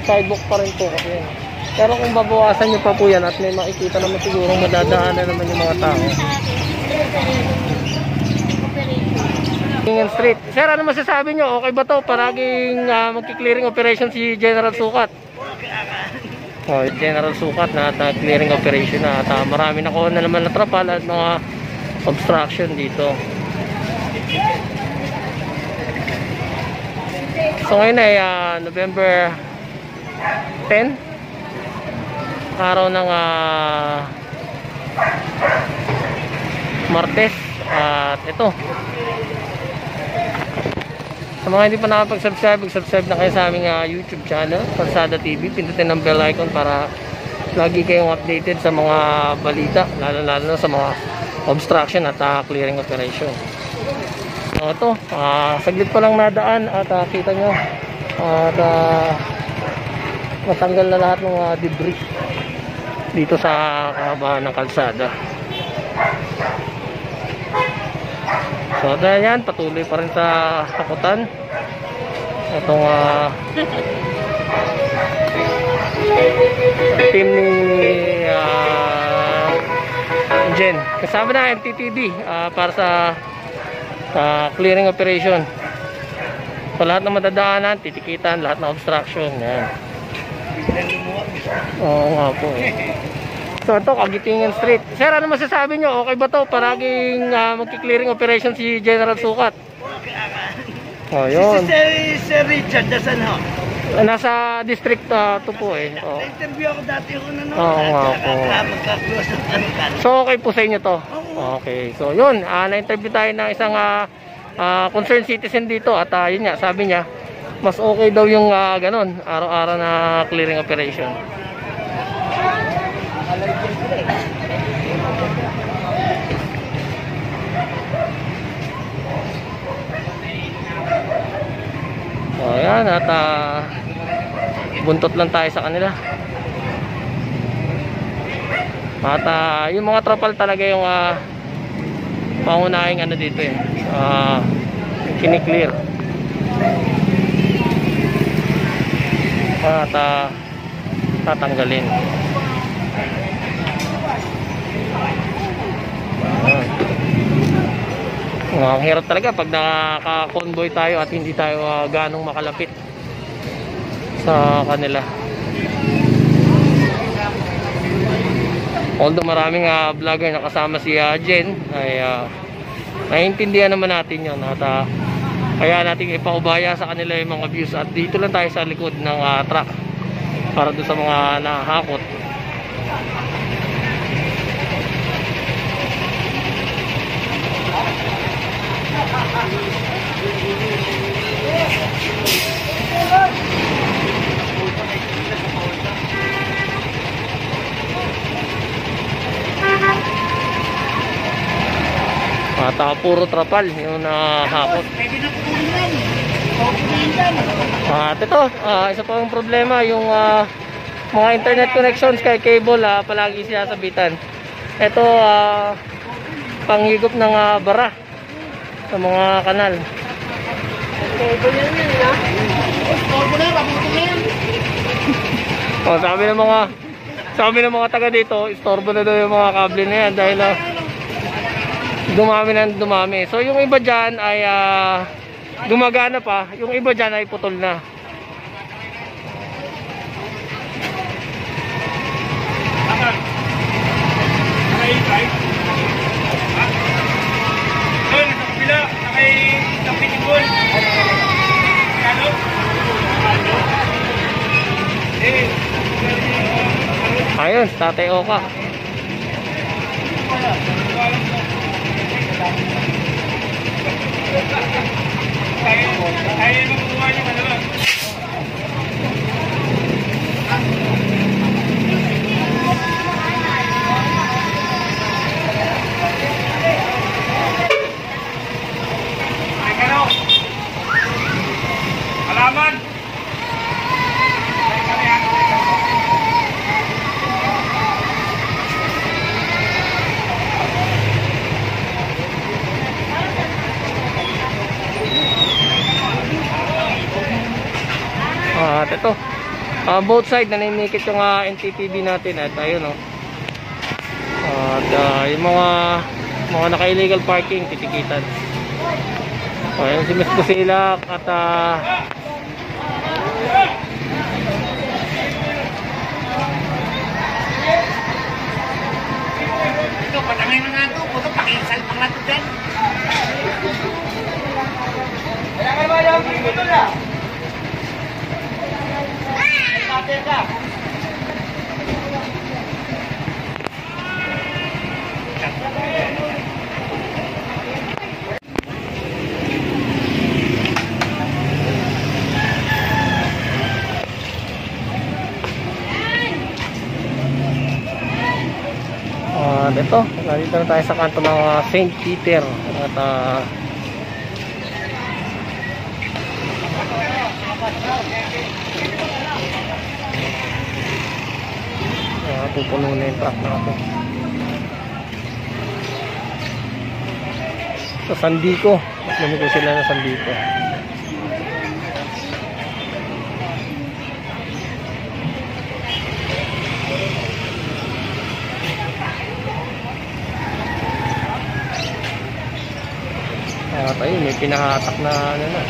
Sidewalk pa rin po kasi yan. Pero kung babawasan nyo pa po yan at may makikita naman siguro madadaanan naman yung mga tao. Ingen Street. Sir, ano masasabi nyo? Okay ba to? Paraging magki-clearing operation si General Sukat. Oh, General Sukat na clearing operation na. At marami na ko na naman na trapal at mga obstruction dito. So ngayon ay November 10, araw ng Martes. At ito, sa mga hindi pa nakapag-subscribe, mag-subscribe na kayo sa aming YouTube channel, Kalsada TV. Pindutin ang bell icon para lagi kayong updated sa mga balita, lalo na sa mga obstruction at clearing operation. So ito, saglit pa lang nadaan at kita nyo at matanggal na lahat ng debris dito sa kahabaan ng kalsada. So dahil yan, patuloy pa rin sa hakutan itong team ni Jen kasama na MTTD para sa clearing operation. So lahat ng madadaanan, titikitan, lahat ng obstruction yan. Oo nga po eh. So ito, Kagitingan Street. Sir, ano masasabi nyo? Okay ba to? Paraging magki-clearing operation si General Sukat. Oh, yun. Si Sir Richard, nasan ho? Nasa District 2 po eh. Oh. Na-interview ako dati ako na Oo nga po. Magka-close ng kanukan. So okay po sa inyo to? Okay. So yun, na-interview tayo ng isang concerned citizen dito. At yun nga, sabi niya, mas okay daw yung ganun, araw-araw na clearing operation. So ayan, at buntot lang tayo sa kanila. At yung mga trapal talaga yung pangunahing ano dito eh, kiniklear. At tatanggalin. Ang hirap talaga pag nakaka-convoy tayo at hindi tayo ganong makalapit sa kanila. Although maraming vlogger na kasama si Jen ay naiintindihan naman natin yun at kaya natin ipaubaya sa kanila yung mga views. At dito lang tayo sa likod ng truck para doon sa mga nahakot. At puro trapal yung nahakot. At ito, isa pa yung problema, yung mga internet connections kay cable palagi sinasabitan. Ito panghigop ng bara sa mga kanal. Cable yan yun, ha? Istorbo na, pabuto na yan. Sabi ng mga taga dito, istorbo na daw yung mga kable na yan dahil dumami na dumami. So yung iba dyan ay gumagana pa, yung iba dyan ay putol na. Ayun, Tatay Oka. Alaman. At ito, both side nanimikit yung NTTV natin at ayun oh. At yung mga naka-illegal parking titikitan. Ayun si Miss Busilak at Ito, patangay na nga ito. Puto, pakinsal pa nga ito dyan. Wala ka ba yung ito na? Pati ka. Dito, nandito na tayo sa kanto ng St. Peter at pupuno na yung truck natin sa Sandico. Lumiko sila na Sandico. At ayun, may pinahatak na ano na.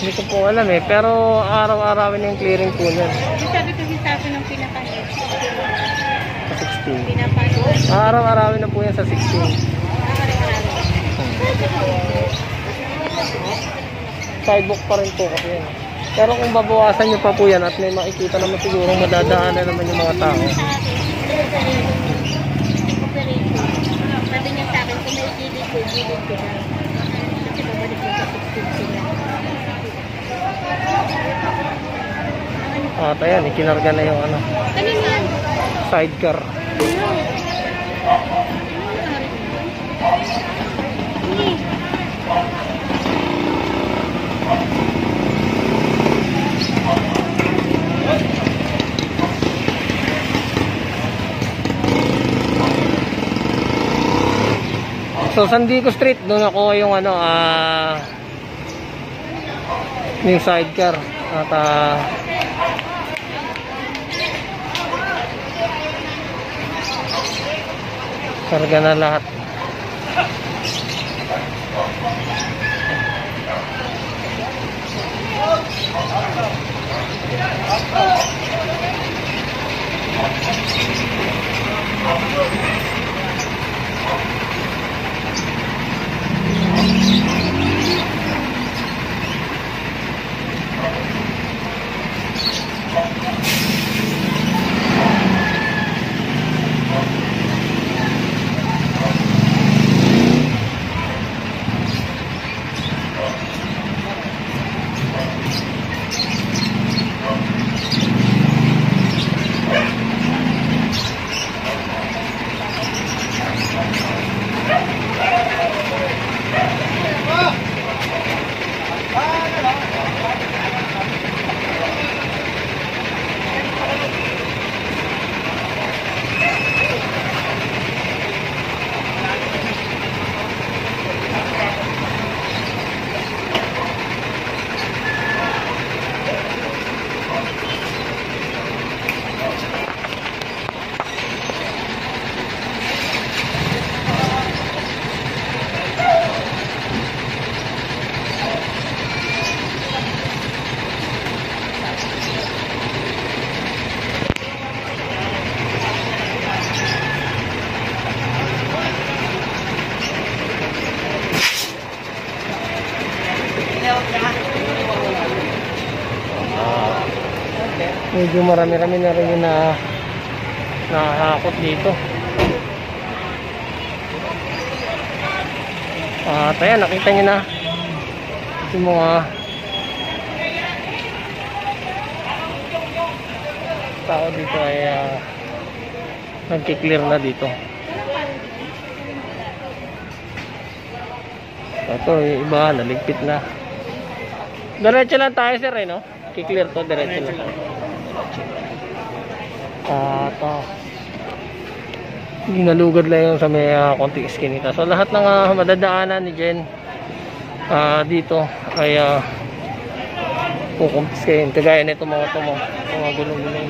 Hindi ko po alam eh, pero araw-arawin yung clearing po niyan. Sabi ko sa akin ng pinaka-net. Sa 16. Pinapanood. Araw-arawin na po yan sa 16. Sidewalk pa rin po kasi yan. Pero kung babawasan nyo pa po yan at may makikita naman siguro madadaanan naman yung mga tao. Sabi niya sa akin, kung may gilid ko na. Kasi babalik ko sa 16 sila. At ayan, ikinarga na yung ano, Kanina yan? sidecar. So Sandico Street, doon ako yung ano, yung sidecar. At karga na lahat. Medyo marami-rami na rin yung nakahakot dito. At ayan, nakita nyo na yung mga tao dito ay nagki-clear na dito. Ito, yung iba, naligpit na. Diretso lang tayo sir no? Ki-clear to, diretso lang. At ginalugad lang yung sa may konting iskinita. So lahat ng madadaanan ni Jen dito ay kukumpiskahin. Kagaya nito mga gulong-gulong.